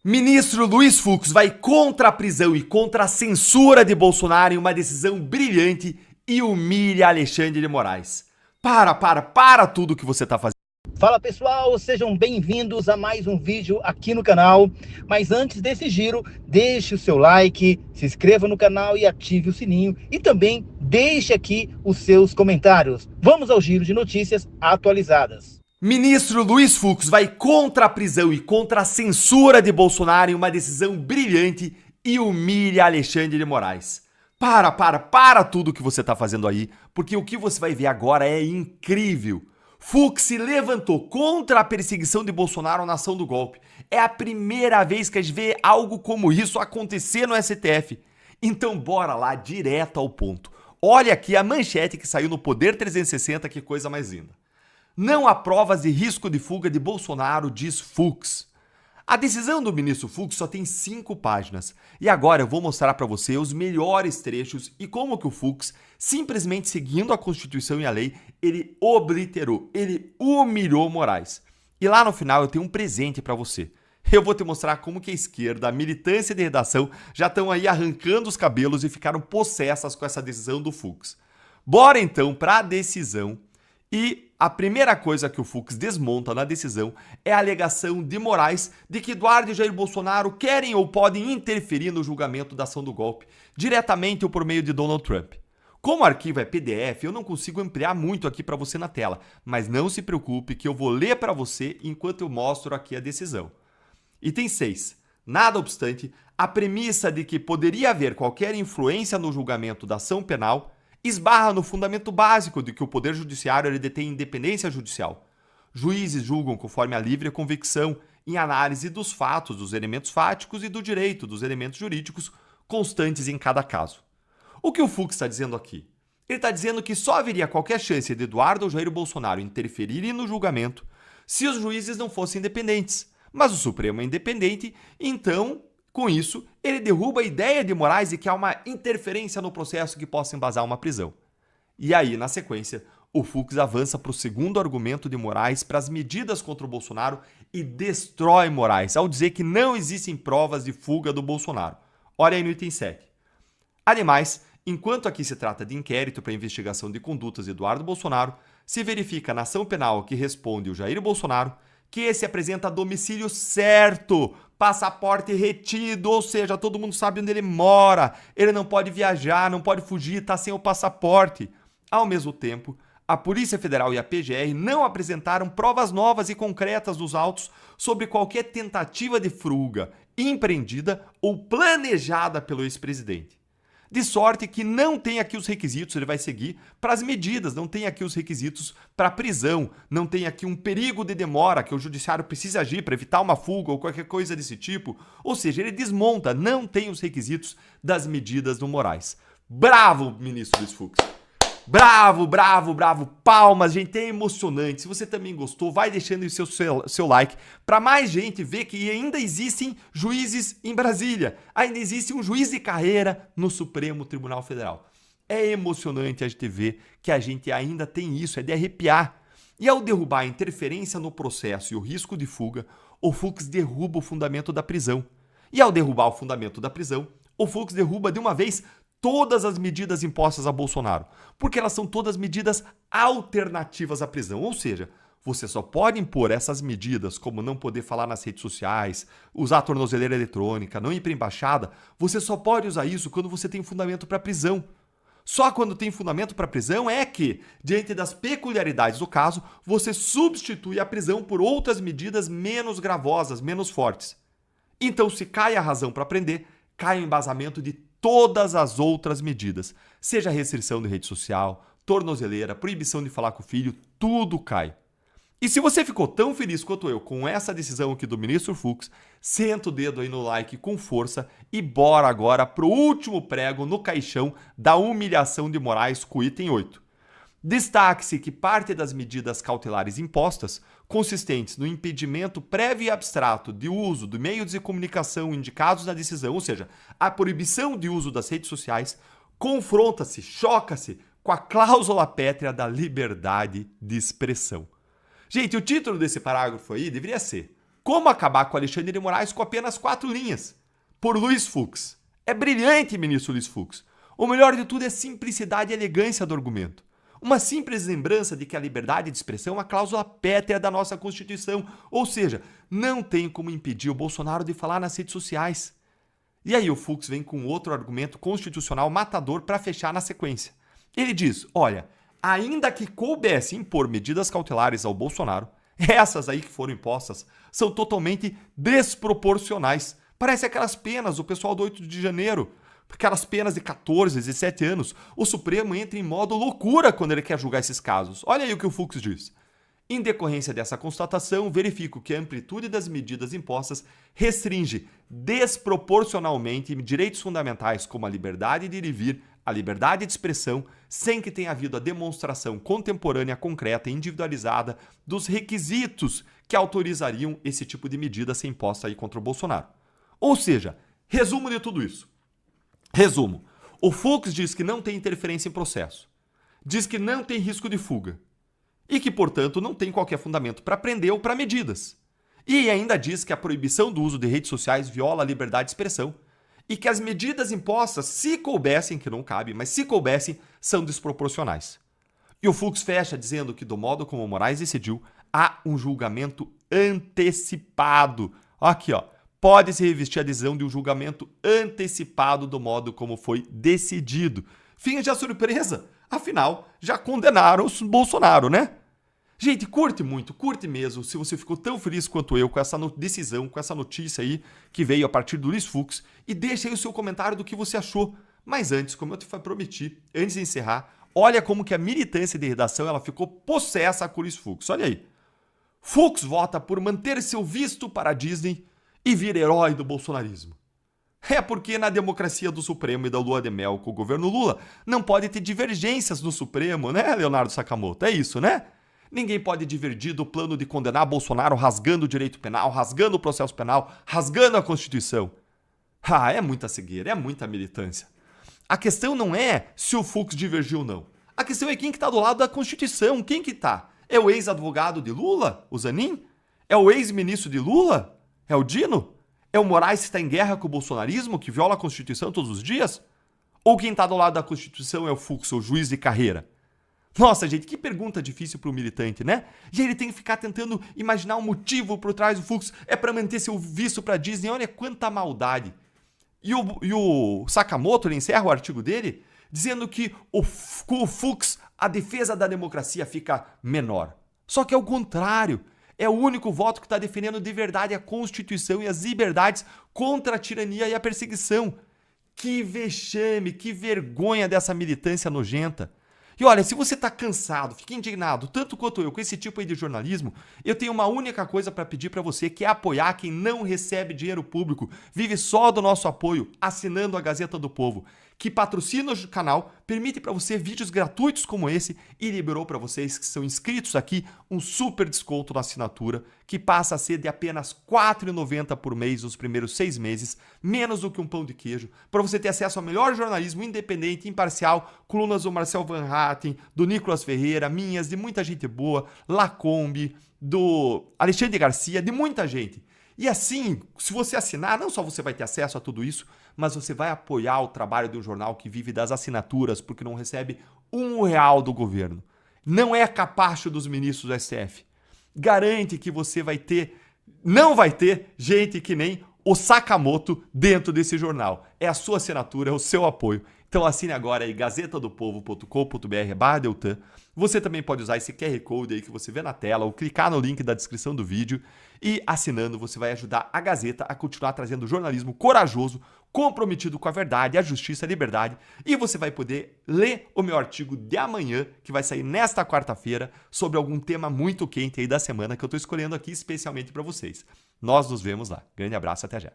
Ministro Luiz Fux vai contra a prisão e contra a censura de Bolsonaro em uma decisão brilhante e humilha Alexandre de Moraes. Para tudo que você tá fazendo. Fala pessoal, sejam bem-vindos a mais um vídeo aqui no canal. Mas antes desse giro, deixe o seu like, se inscreva no canal e ative o sininho. E também deixe aqui os seus comentários. Vamos ao giro de notícias atualizadas. Ministro Luiz Fux vai contra a prisão e contra a censura de Bolsonaro em uma decisão brilhante e humilha Alexandre de Moraes. Para tudo que você tá fazendo aí, porque o que você vai ver agora é incrível. Fux se levantou contra a perseguição de Bolsonaro na ação do golpe. É a primeira vez que a gente vê algo como isso acontecer no STF. Então bora lá, direto ao ponto. Olha aqui a manchete que saiu no Poder 360, que coisa mais linda. Não há provas de risco de fuga de Bolsonaro, diz Fux. A decisão do ministro Fux só tem 5 páginas. E agora eu vou mostrar para você os melhores trechos e como que o Fux, simplesmente seguindo a Constituição e a lei, ele obliterou, ele humilhou Moraes. E lá no final eu tenho um presente para você. Eu vou te mostrar como que a esquerda, a militância de redação, já estão aí arrancando os cabelos e ficaram possessas com essa decisão do Fux. Bora então para a decisão. E a primeira coisa que o Fux desmonta na decisão é a alegação de Moraes de que Eduardo e Jair Bolsonaro querem ou podem interferir no julgamento da ação do golpe, diretamente ou por meio de Donald Trump. Como o arquivo é PDF, eu não consigo ampliar muito aqui para você na tela, mas não se preocupe que eu vou ler para você enquanto eu mostro aqui a decisão. Item 6. Nada obstante, a premissa de que poderia haver qualquer influência no julgamento da ação penal esbarra no fundamento básico de que o Poder Judiciário ele detém independência judicial. Juízes julgam conforme a livre convicção, em análise dos fatos, dos elementos fáticos e do direito, dos elementos jurídicos constantes em cada caso. O que o Fux está dizendo aqui? Ele está dizendo que só haveria qualquer chance de Eduardo ou Jair Bolsonaro interferirem no julgamento se os juízes não fossem independentes. Mas o Supremo é independente, então, com isso, ele derruba a ideia de Moraes de que há uma interferência no processo que possa embasar uma prisão. E aí, na sequência, o Fux avança para o segundo argumento de Moraes para as medidas contra o Bolsonaro e destrói Moraes, ao dizer que não existem provas de fuga do Bolsonaro. Olha aí no item 7. Ademais, enquanto aqui se trata de inquérito para investigação de condutas de Eduardo Bolsonaro, se verifica na ação penal que responde o Jair Bolsonaro que esse apresenta domicílio certo, passaporte retido, ou seja, todo mundo sabe onde ele mora, ele não pode viajar, não pode fugir, está sem o passaporte. Ao mesmo tempo, a Polícia Federal e a PGR não apresentaram provas novas e concretas dos autos sobre qualquer tentativa de fuga empreendida ou planejada pelo ex-presidente. De sorte que não tem aqui os requisitos, ele vai seguir para as medidas, não tem aqui os requisitos para a prisão, não tem aqui um perigo de demora que o judiciário precisa agir para evitar uma fuga ou qualquer coisa desse tipo. Ou seja, ele desmonta, não tem os requisitos das medidas do Moraes. Bravo, ministro Luiz Fux! Bravo, palmas, gente, é emocionante. Se você também gostou, vai deixando o seu like para mais gente ver que ainda existem juízes em Brasília, ainda existe um juiz de carreira no Supremo Tribunal Federal. É emocionante a gente ver que a gente ainda tem isso, é de arrepiar. E ao derrubar a interferência no processo e o risco de fuga, o Fux derruba o fundamento da prisão. E ao derrubar o fundamento da prisão, o Fux derruba de uma vez todas as medidas impostas a Bolsonaro, porque elas são todas medidas alternativas à prisão, ou seja, você só pode impor essas medidas, como não poder falar nas redes sociais, usar a tornozeleira eletrônica, não ir para a embaixada, você só pode usar isso quando você tem fundamento para prisão. Só quando tem fundamento para prisão é que, diante das peculiaridades do caso, você substitui a prisão por outras medidas menos gravosas, menos fortes. Então, se cai a razão para prender, cai o embasamento de todas as outras medidas, seja restrição de rede social, tornozeleira, proibição de falar com o filho, tudo cai. E se você ficou tão feliz quanto eu com essa decisão aqui do ministro Fux, senta o dedo aí no like com força e bora agora pro último prego no caixão da humilhação de Moraes com o item 8. Destaque-se que parte das medidas cautelares impostas, consistentes no impedimento prévio e abstrato de uso de meios de comunicação indicados na decisão, ou seja, a proibição de uso das redes sociais, confronta-se, choca-se com a cláusula pétrea da liberdade de expressão. Gente, o título desse parágrafo aí deveria ser: Como acabar com Alexandre de Moraes com apenas 4 linhas, por Luiz Fux. É brilhante, ministro Luiz Fux. O melhor de tudo é a simplicidade e elegância do argumento. Uma simples lembrança de que a liberdade de expressão é uma cláusula pétrea da nossa Constituição, ou seja, não tem como impedir o Bolsonaro de falar nas redes sociais. E aí o Fux vem com outro argumento constitucional matador para fechar na sequência. Ele diz, olha, ainda que coubesse impor medidas cautelares ao Bolsonaro, essas aí que foram impostas são totalmente desproporcionais. Parece aquelas penas do pessoal do 8 de janeiro, aquelas penas de 14, 17 anos. O Supremo entra em modo loucura quando ele quer julgar esses casos. Olha aí o que o Fux diz. Em decorrência dessa constatação, verifico que a amplitude das medidas impostas restringe desproporcionalmente direitos fundamentais como a liberdade de ir e vir, a liberdade de expressão, sem que tenha havido a demonstração contemporânea, concreta e individualizada dos requisitos que autorizariam esse tipo de medida ser imposta aí contra o Bolsonaro. Ou seja, resumo de tudo isso. Resumo. O Fux diz que não tem interferência em processo. Diz que não tem risco de fuga. E que, portanto, não tem qualquer fundamento para prender ou para medidas. E ainda diz que a proibição do uso de redes sociais viola a liberdade de expressão e que as medidas impostas, se coubessem, que não cabe, mas se coubessem, são desproporcionais. E o Fux fecha dizendo que, do modo como o Moraes decidiu, há um julgamento antecipado. Aqui, ó. Pode-se revestir a decisão de um julgamento antecipado do modo como foi decidido. Finge a surpresa. Afinal, já condenaram o Bolsonaro, né? Gente, curte muito, curte mesmo, se você ficou tão feliz quanto eu com essa decisão, com essa notícia aí que veio a partir do Luiz Fux, e deixa aí o seu comentário do que você achou. Mas antes, como eu te prometi, antes de encerrar, olha como que a militância de redação ela ficou possessa com o Luiz Fux. Olha aí. Fux vota por manter seu visto para a Disney e vira herói do bolsonarismo. É porque na democracia do Supremo e da lua de mel com o governo Lula, não pode ter divergências no Supremo, né, Leonardo Sakamoto? É isso, né? Ninguém pode divergir do plano de condenar Bolsonaro rasgando o direito penal, rasgando o processo penal, rasgando a Constituição. Ah, é muita cegueira, é muita militância. A questão não é se o Fux divergiu ou não. A questão é quem que tá do lado da Constituição, quem que tá? É o ex-advogado de Lula, o Zanin? É o ex-ministro de Lula? É o Dino? É o Moraes que está em guerra com o bolsonarismo, que viola a Constituição todos os dias? Ou quem está do lado da Constituição é o Fux, o juiz de carreira? Nossa, gente, que pergunta difícil para o militante, né? E ele tem que ficar tentando imaginar um motivo por trás do Fux. É para manter seu visto para Disney. Olha quanta maldade. E o Sakamoto, ele encerra o artigo dele dizendo que com o Fux a defesa da democracia fica menor. Só que é o contrário. É o único voto que está defendendo de verdade a Constituição e as liberdades contra a tirania e a perseguição. Que vexame, que vergonha dessa militância nojenta. E olha, se você está cansado, fica indignado, tanto quanto eu, com esse tipo aí de jornalismo, eu tenho uma única coisa para pedir para você, que é apoiar quem não recebe dinheiro público, vive só do nosso apoio, assinando a Gazeta do Povo, que patrocina o canal, permite para você vídeos gratuitos como esse e liberou para vocês que são inscritos aqui um super desconto na assinatura, que passa a ser de apenas R$ 4,90 por mês nos primeiros 6 meses, menos do que um pão de queijo, para você ter acesso ao melhor jornalismo independente, imparcial, colunas do Marcel Van Hatten, do Nicolas Ferreira, minhas, de muita gente boa, Lacombe, do Alexandre Garcia, de muita gente. E assim, se você assinar, não só você vai ter acesso a tudo isso, mas você vai apoiar o trabalho de um jornal que vive das assinaturas, porque não recebe R$1 do governo. Não é capacho dos ministros do STF. Garante que você não vai ter gente que nem o Sakamoto dentro desse jornal. É a sua assinatura, é o seu apoio. Então assine agora aí gazetadopovo.com.br/Deltan. Você também pode usar esse QR Code aí que você vê na tela ou clicar no link da descrição do vídeo. E assinando você vai ajudar a Gazeta a continuar trazendo jornalismo corajoso, comprometido com a verdade, a justiça, a liberdade. E você vai poder ler o meu artigo de amanhã, que vai sair nesta quarta-feira, sobre algum tema muito quente aí da semana que eu estou escolhendo aqui especialmente para vocês. Nós nos vemos lá. Grande abraço, até já.